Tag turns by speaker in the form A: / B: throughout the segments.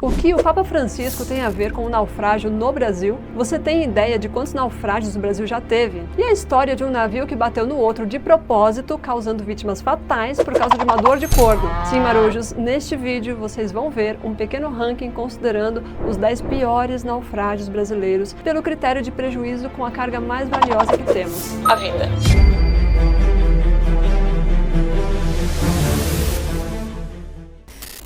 A: O que o Papa Francisco tem a ver com o naufrágio no Brasil? Você tem ideia de quantos naufrágios o Brasil já teve? E a história de um navio que bateu no outro de propósito, causando vítimas fatais por causa de uma dor de corno? Sim, marujos, neste vídeo vocês vão ver um pequeno ranking considerando os 10 piores naufrágios brasileiros pelo critério de prejuízo com a carga mais valiosa que temos: a vida.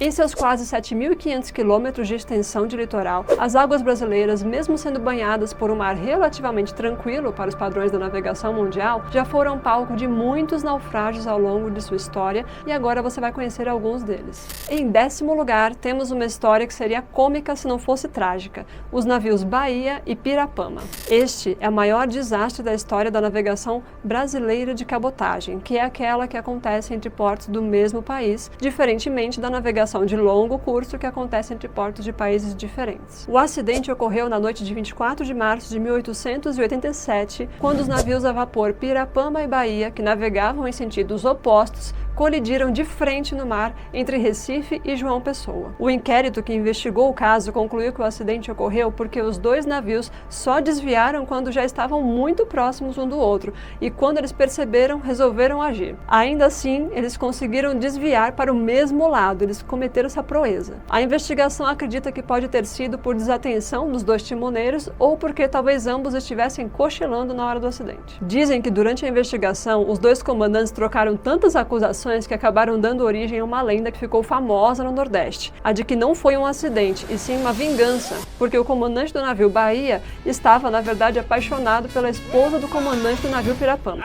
A: Em seus quase 7.500 quilômetros de extensão de litoral, as águas brasileiras, mesmo sendo banhadas por um mar relativamente tranquilo para os padrões da navegação mundial, já foram palco de muitos naufrágios ao longo de sua história e agora você vai conhecer alguns deles. Em 10º lugar, temos uma história que seria cômica se não fosse trágica: os navios Bahia e Pirapama. Este é o maior desastre da história da navegação brasileira de cabotagem, que é aquela que acontece entre portos do mesmo país, diferentemente da navegação de longo curso que acontece entre portos de países diferentes. O acidente ocorreu na noite de 24 de março de 1887, quando os navios a vapor Pirapama e Bahia, que navegavam em sentidos opostos, colidiram de frente no mar entre Recife e João Pessoa. O inquérito que investigou o caso concluiu que o acidente ocorreu porque os dois navios só desviaram quando já estavam muito próximos um do outro e, quando eles perceberam, resolveram agir. Ainda assim, eles conseguiram desviar para o mesmo lado, eles cometeram essa proeza. A investigação acredita que pode ter sido por desatenção dos dois timoneiros ou porque talvez ambos estivessem cochilando na hora do acidente. Dizem que durante a investigação, os dois comandantes trocaram tantas acusações que acabaram dando origem a uma lenda que ficou famosa no Nordeste, a de que não foi um acidente, e sim uma vingança, porque o comandante do navio Bahia estava, na verdade, apaixonado pela esposa do comandante do navio Pirapama.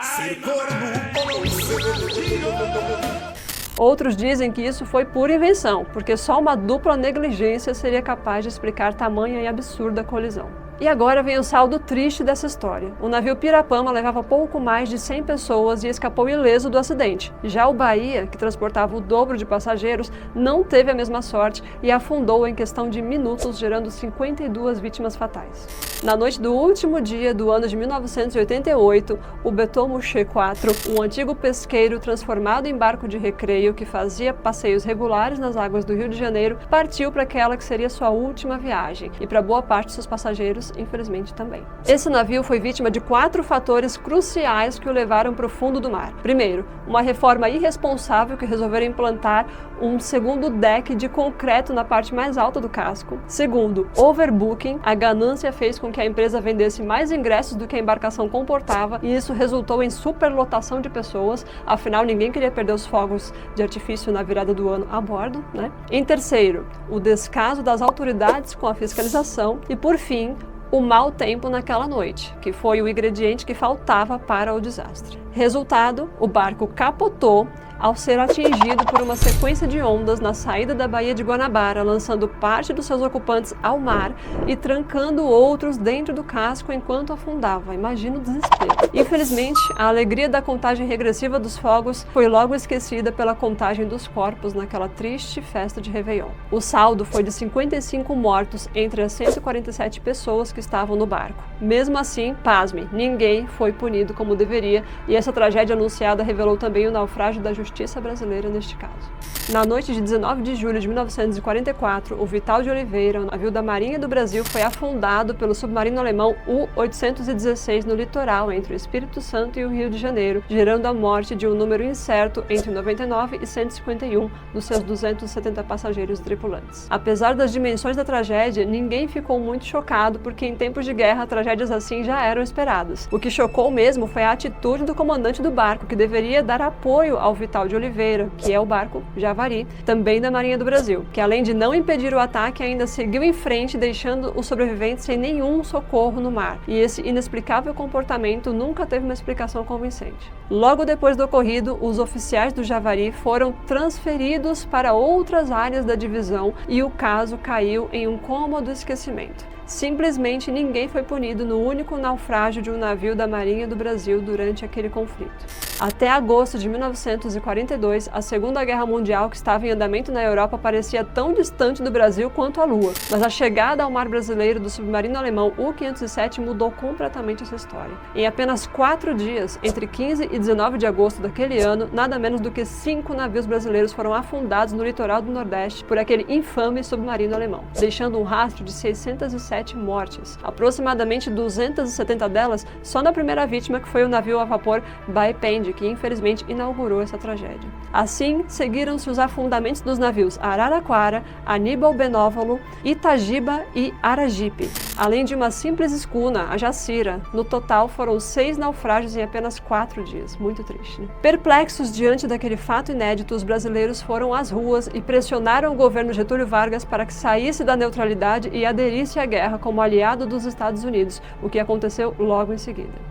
A: Outros dizem que isso foi pura invenção, porque só uma dupla negligência seria capaz de explicar tamanha e absurda colisão. E agora vem o saldo triste dessa história. O navio Pirapama levava pouco mais de 100 pessoas e escapou ileso do acidente. Já o Bahia, que transportava o dobro de passageiros, não teve a mesma sorte e afundou em questão de minutos, gerando 52 vítimas fatais. Na noite do último dia do ano de 1988, o Beton-Mouchet 4, um antigo pesqueiro transformado em barco de recreio que fazia passeios regulares nas águas do Rio de Janeiro, partiu para aquela que seria sua última viagem, e para boa parte de seus passageiros, infelizmente, também. Esse navio foi vítima de 4 fatores cruciais que o levaram para o fundo do mar. Primeiro, uma reforma irresponsável que resolveram implantar um segundo deck de concreto na parte mais alta do casco. Segundo, overbooking. A ganância fez com que a empresa vendesse mais ingressos do que a embarcação comportava e isso resultou em superlotação de pessoas, afinal ninguém queria perder os fogos de artifício na virada do ano a bordo, né? Em terceiro, o descaso das autoridades com a fiscalização e, por fim, o mau tempo naquela noite, que foi o ingrediente que faltava para o desastre. Resultado, o barco capotou ao ser atingido por uma sequência de ondas na saída da Baía de Guanabara, lançando parte dos seus ocupantes ao mar e trancando outros dentro do casco enquanto afundava. Imagina o desespero. Infelizmente, a alegria da contagem regressiva dos fogos foi logo esquecida pela contagem dos corpos naquela triste festa de Réveillon. O saldo foi de 55 mortos entre as 147 pessoas que estavam no barco. Mesmo assim, pasme, ninguém foi punido como deveria, e essa tragédia anunciada revelou também o naufrágio da justiça brasileira neste caso. Na noite de 19 de julho de 1944, o Vital de Oliveira, um navio da Marinha do Brasil, foi afundado pelo submarino alemão U-816 no litoral entre o Espírito Santo e o Rio de Janeiro, gerando a morte de um número incerto entre 99 e 151 dos seus 270 passageiros e tripulantes. Apesar das dimensões da tragédia, ninguém ficou muito chocado, porque em tempos de guerra tragédias assim já eram esperadas. O que chocou mesmo foi a atitude do comandante do barco, que deveria dar apoio ao Vital de Oliveira, que é o barco Javari, também da Marinha do Brasil, que além de não impedir o ataque, ainda seguiu em frente, deixando os sobreviventes sem nenhum socorro no mar. E esse inexplicável comportamento nunca teve uma explicação convincente. Logo depois do ocorrido, os oficiais do Javari foram transferidos para outras áreas da divisão e o caso caiu em um cômodo esquecimento. Simplesmente ninguém foi punido no único naufrágio de um navio da Marinha do Brasil durante aquele conflito. Até agosto de 1942, a Segunda Guerra Mundial, que estava em andamento na Europa, parecia tão distante do Brasil quanto a Lua. Mas a chegada ao mar brasileiro do submarino alemão U-507 mudou completamente essa história. Em apenas 4 dias, entre 15 e e 19 de agosto daquele ano, nada menos do que 5 navios brasileiros foram afundados no litoral do Nordeste por aquele infame submarino alemão, deixando um rastro de 607 mortes, aproximadamente 270 delas só na primeira vítima, que foi o navio a vapor Baipende, que infelizmente inaugurou essa tragédia. Assim, seguiram-se os afundamentos dos navios Araraquara, Aníbal Benóvalo, Itagiba e Aragipe, além de uma simples escuna, a Jacira. No total, foram 6 naufrágios em apenas 4 dias. Muito triste, né? Perplexos diante daquele fato inédito, os brasileiros foram às ruas e pressionaram o governo Getúlio Vargas para que saísse da neutralidade e aderisse à guerra como aliado dos Estados Unidos, o que aconteceu logo em seguida.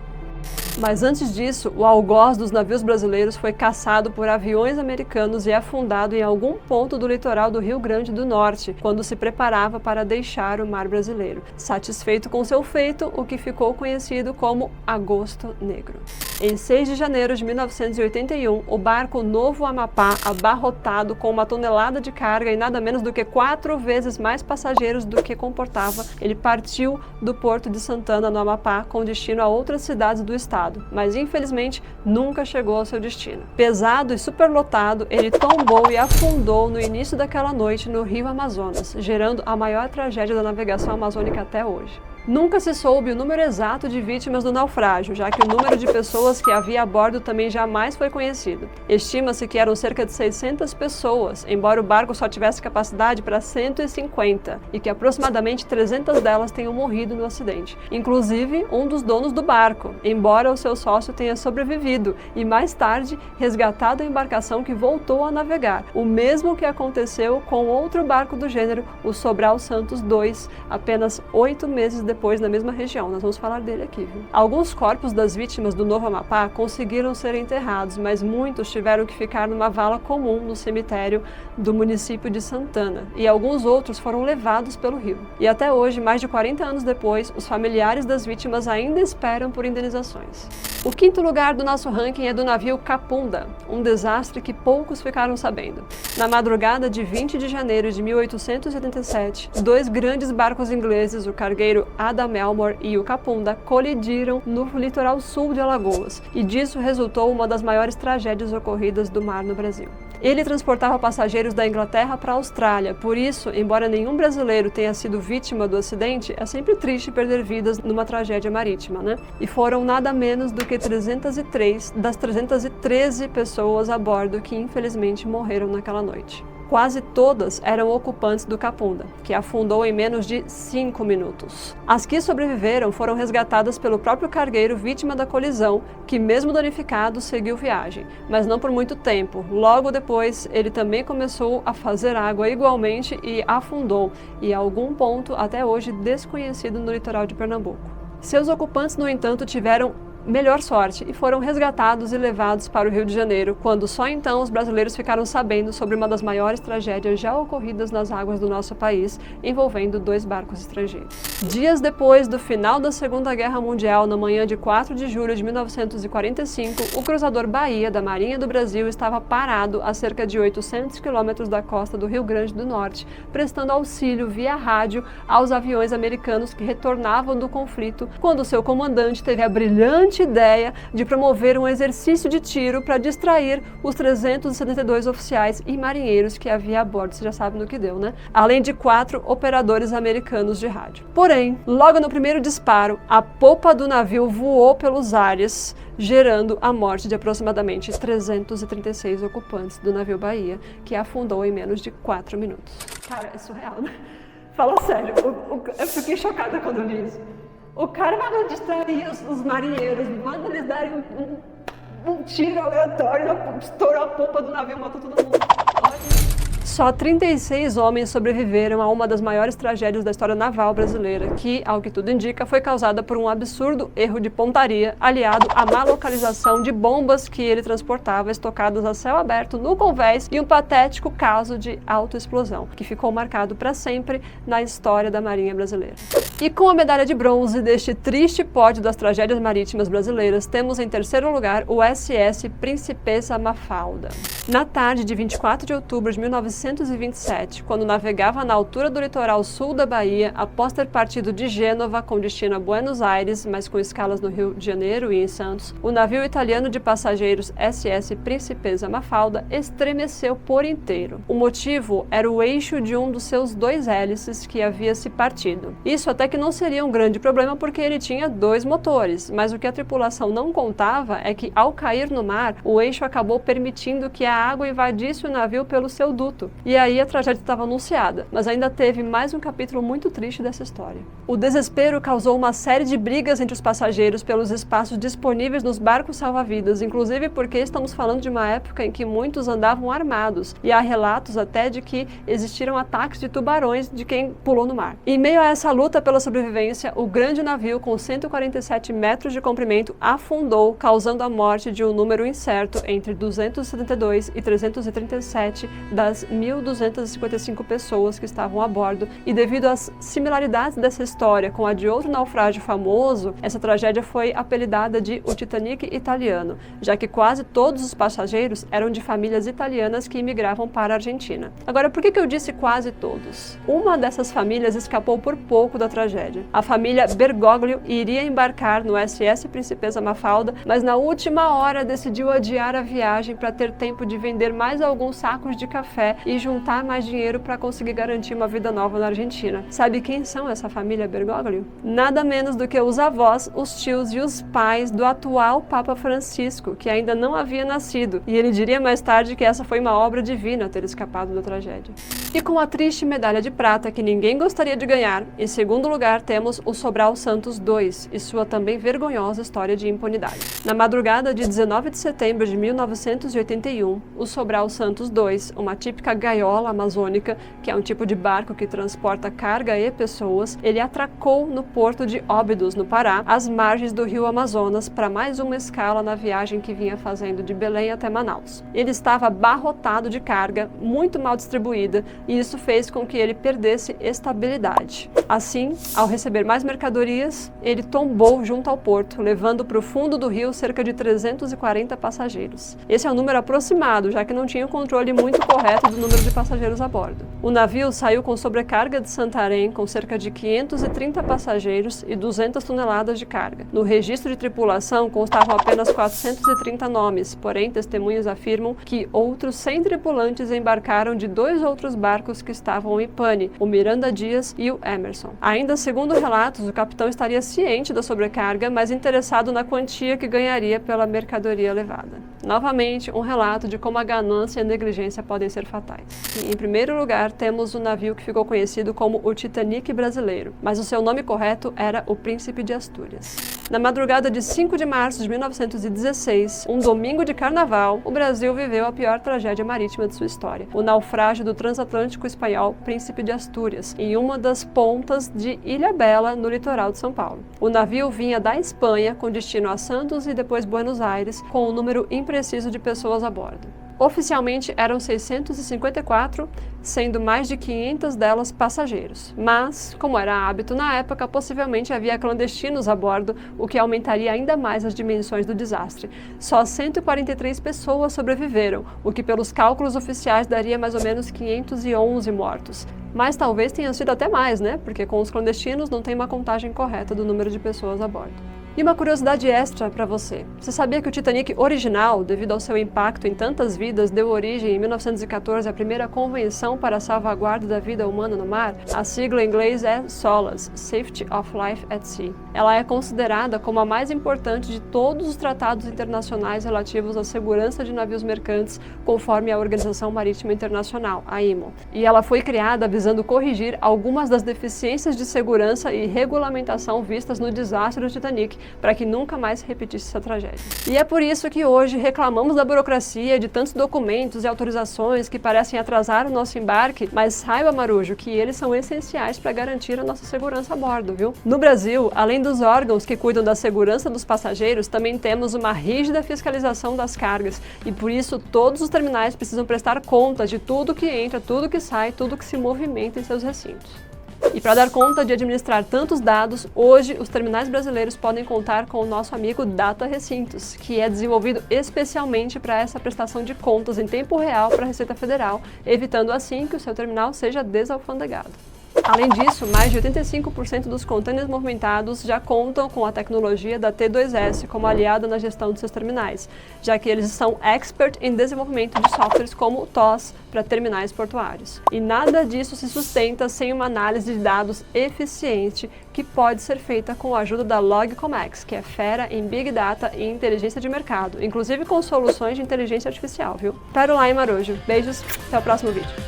A: Mas antes disso, o algoz dos navios brasileiros foi caçado por aviões americanos e afundado em algum ponto do litoral do Rio Grande do Norte, quando se preparava para deixar o mar brasileiro, satisfeito com seu feito, o que ficou conhecido como Agosto Negro. Em 6 de janeiro de 1981, o barco Novo Amapá, abarrotado com 1 tonelada de carga e nada menos do que 4 vezes mais passageiros do que comportava, ele partiu do porto de Santana, no Amapá, com destino a outras cidades do estado, mas infelizmente nunca chegou ao seu destino. Pesado e superlotado, ele tombou e afundou no início daquela noite no Rio Amazonas, gerando a maior tragédia da navegação amazônica até hoje. Nunca se soube o número exato de vítimas do naufrágio, já que o número de pessoas que havia a bordo também jamais foi conhecido. Estima-se que eram cerca de 600 pessoas, embora o barco só tivesse capacidade para 150, e que aproximadamente 300 delas tenham morrido no acidente. Inclusive, um dos donos do barco, embora o seu sócio tenha sobrevivido e mais tarde resgatado a embarcação que voltou a navegar, o mesmo que aconteceu com outro barco do gênero, o Sobral Santos II, apenas 8 meses depois na mesma região. Nós vamos falar dele aqui, viu? Alguns corpos das vítimas do Novo Amapá conseguiram ser enterrados, mas muitos tiveram que ficar numa vala comum no cemitério do município de Santana, e alguns outros foram levados pelo rio. E até hoje, mais de 40 anos depois, os familiares das vítimas ainda esperam por indenizações. O 5º lugar do nosso ranking é do navio Capunda, um desastre que poucos ficaram sabendo. Na madrugada de 20 de janeiro de 1887, 2 grandes barcos ingleses, o cargueiro Adam Elmore e o Capunda, colidiram no litoral sul de Alagoas, e disso resultou uma das maiores tragédias ocorridas do mar no Brasil. Ele transportava passageiros da Inglaterra para a Austrália, por isso, embora nenhum brasileiro tenha sido vítima do acidente, é sempre triste perder vidas numa tragédia marítima, né? E foram nada menos do que 303 das 313 pessoas a bordo que infelizmente morreram naquela noite. Quase todas eram ocupantes do Capunda, que afundou em menos de 5 minutos. As que sobreviveram foram resgatadas pelo próprio cargueiro vítima da colisão, que mesmo danificado seguiu viagem, mas não por muito tempo. Logo depois, ele também começou a fazer água igualmente e afundou, e a algum ponto até hoje desconhecido no litoral de Pernambuco. Seus ocupantes, no entanto, tiveram melhor sorte e foram resgatados e levados para o Rio de Janeiro, quando só então os brasileiros ficaram sabendo sobre uma das maiores tragédias já ocorridas nas águas do nosso país, envolvendo 2 barcos estrangeiros. Dias depois do final da Segunda Guerra Mundial, na manhã de 4 de julho de 1945, o cruzador Bahia da Marinha do Brasil estava parado a cerca de 800 quilômetros da costa do Rio Grande do Norte, prestando auxílio via rádio aos aviões americanos que retornavam do conflito, quando seu comandante teve a brilhante ideia de promover um exercício de tiro para distrair os 372 oficiais e marinheiros que havia a bordo. Você já sabe no que deu, né? Além de 4 operadores americanos de rádio. Porém, logo no primeiro disparo, a popa do navio voou pelos ares, gerando a morte de aproximadamente 336 ocupantes do navio Bahia, que afundou em menos de 4 minutos. Cara, é surreal, né? Fala sério, eu fiquei chocada quando li isso. O cara vai distrair os marinheiros, manda eles darem um tiro aleatório, estourou a popa do navio, matou todo mundo. Olha. Só 36 homens sobreviveram a uma das maiores tragédias da história naval brasileira, que, ao que tudo indica, foi causada por um absurdo erro de pontaria, aliado à má localização de bombas que ele transportava estocadas a céu aberto no convés e um patético caso de autoexplosão, que ficou marcado para sempre na história da Marinha brasileira. E com a medalha de bronze deste triste pódio das tragédias marítimas brasileiras, temos em terceiro lugar o SS Princesa Mafalda. Na tarde de 24 de outubro de 1927, quando navegava na altura do litoral sul da Bahia, após ter partido de Gênova com destino a Buenos Aires, mas com escalas no Rio de Janeiro e em Santos, o navio italiano de passageiros SS Principesa Mafalda estremeceu por inteiro. O motivo era o eixo de um dos seus 2 hélices que havia se partido. Isso até que não seria um grande problema porque ele tinha 2 motores, mas o que a tripulação não contava é que, ao cair no mar, o eixo acabou permitindo que a água invadisse o navio pelo seu duto. E aí a tragédia estava anunciada, mas ainda teve mais um capítulo muito triste dessa história. O desespero causou uma série de brigas entre os passageiros pelos espaços disponíveis nos barcos salva-vidas, inclusive porque estamos falando de uma época em que muitos andavam armados, e há relatos até de que existiram ataques de tubarões de quem pulou no mar. Em meio a essa luta pela sobrevivência, o grande navio com 147 metros de comprimento afundou, causando a morte de um número incerto entre 272 e 337 das 1.255 pessoas que estavam a bordo, e devido às similaridades dessa história com a de outro naufrágio famoso, essa tragédia foi apelidada de o Titanic italiano, já que quase todos os passageiros eram de famílias italianas que imigravam para a Argentina. Agora, por que eu disse quase todos? Uma dessas famílias escapou por pouco da tragédia. A família Bergoglio iria embarcar no SS Principesa Mafalda, mas na última hora decidiu adiar a viagem para ter tempo de vender mais alguns sacos de café e juntar mais dinheiro para conseguir garantir uma vida nova na Argentina. Sabe quem são essa família Bergoglio? Nada menos do que os avós, os tios e os pais do atual Papa Francisco, que ainda não havia nascido, e ele diria mais tarde que essa foi uma obra divina ter escapado da tragédia. E com a triste medalha de prata que ninguém gostaria de ganhar, em segundo lugar temos o Sobral Santos II e sua também vergonhosa história de impunidade. Na madrugada de 19 de setembro de 1981, o Sobral Santos II, uma típica gaiola amazônica, que é um tipo de barco que transporta carga e pessoas, ele atracou no porto de Óbidos, no Pará, às margens do rio Amazonas, para mais uma escala na viagem que vinha fazendo de Belém até Manaus. Ele estava abarrotado de carga, muito mal distribuída, e isso fez com que ele perdesse estabilidade. Assim, ao receber mais mercadorias, ele tombou junto ao porto, levando para o fundo do rio cerca de 340 passageiros. Esse é um número aproximado, já que não tinha o controle muito correto do número de passageiros a bordo. O navio saiu com sobrecarga de Santarém, com cerca de 530 passageiros e 200 toneladas de carga. No registro de tripulação constavam apenas 430 nomes, porém testemunhas afirmam que outros 100 tripulantes embarcaram de 2 outros barcos que estavam em pane, o Miranda Dias e o Emerson. Ainda segundo relatos, o capitão estaria ciente da sobrecarga, mas interessado na quantia que ganharia pela mercadoria levada. Novamente, um relato de como a ganância e a negligência podem ser fatais. E, em primeiro lugar, temos o navio que ficou conhecido como o Titanic brasileiro, mas o seu nome correto era o Príncipe de Astúrias. Na madrugada de 5 de março de 1916, um domingo de carnaval, o Brasil viveu a pior tragédia marítima de sua história, o naufrágio do transatlântico espanhol Príncipe de Astúrias, em uma das pontas de Ilhabela, no litoral de São Paulo. O navio vinha da Espanha, com destino a Santos e depois Buenos Aires, com um número impreciso de pessoas a bordo. Oficialmente eram 654, sendo mais de 500 delas passageiros. Mas, como era hábito na época, possivelmente havia clandestinos a bordo, o que aumentaria ainda mais as dimensões do desastre. Só 143 pessoas sobreviveram, o que pelos cálculos oficiais daria mais ou menos 511 mortos. Mas talvez tenha sido até mais, né? Porque com os clandestinos não tem uma contagem correta do número de pessoas a bordo. E uma curiosidade extra para você. Você sabia que o Titanic original, devido ao seu impacto em tantas vidas, deu origem em 1914 à primeira Convenção para a Salvaguarda da Vida Humana no Mar? A sigla em inglês é SOLAS, Safety of Life at Sea. Ela é considerada como a mais importante de todos os tratados internacionais relativos à segurança de navios mercantes, conforme a Organização Marítima Internacional, a IMO. E ela foi criada visando corrigir algumas das deficiências de segurança e regulamentação vistas no desastre do Titanic, para que nunca mais se repetisse essa tragédia. E é por isso que hoje reclamamos da burocracia, de tantos documentos e autorizações que parecem atrasar o nosso embarque, mas saiba, Marujo, que eles são essenciais para garantir a nossa segurança a bordo, viu? No Brasil, além dos órgãos que cuidam da segurança dos passageiros, também temos uma rígida fiscalização das cargas, e por isso todos os terminais precisam prestar contas de tudo que entra, tudo que sai, tudo que se movimenta em seus recintos. E para dar conta de administrar tantos dados, hoje os terminais brasileiros podem contar com o nosso amigo Data Recintos, que é desenvolvido especialmente para essa prestação de contas em tempo real para a Receita Federal, evitando assim que o seu terminal seja desalfandegado. Além disso, mais de 85% dos contêineres movimentados já contam com a tecnologia da T2S como aliada na gestão de seus terminais, já que eles são expert em desenvolvimento de softwares como o TOS para terminais portuários. E nada disso se sustenta sem uma análise de dados eficiente que pode ser feita com a ajuda da Logcomex, que é fera em Big Data e inteligência de mercado, inclusive com soluções de inteligência artificial, viu? Pérola e Marujo. Beijos, até o próximo vídeo.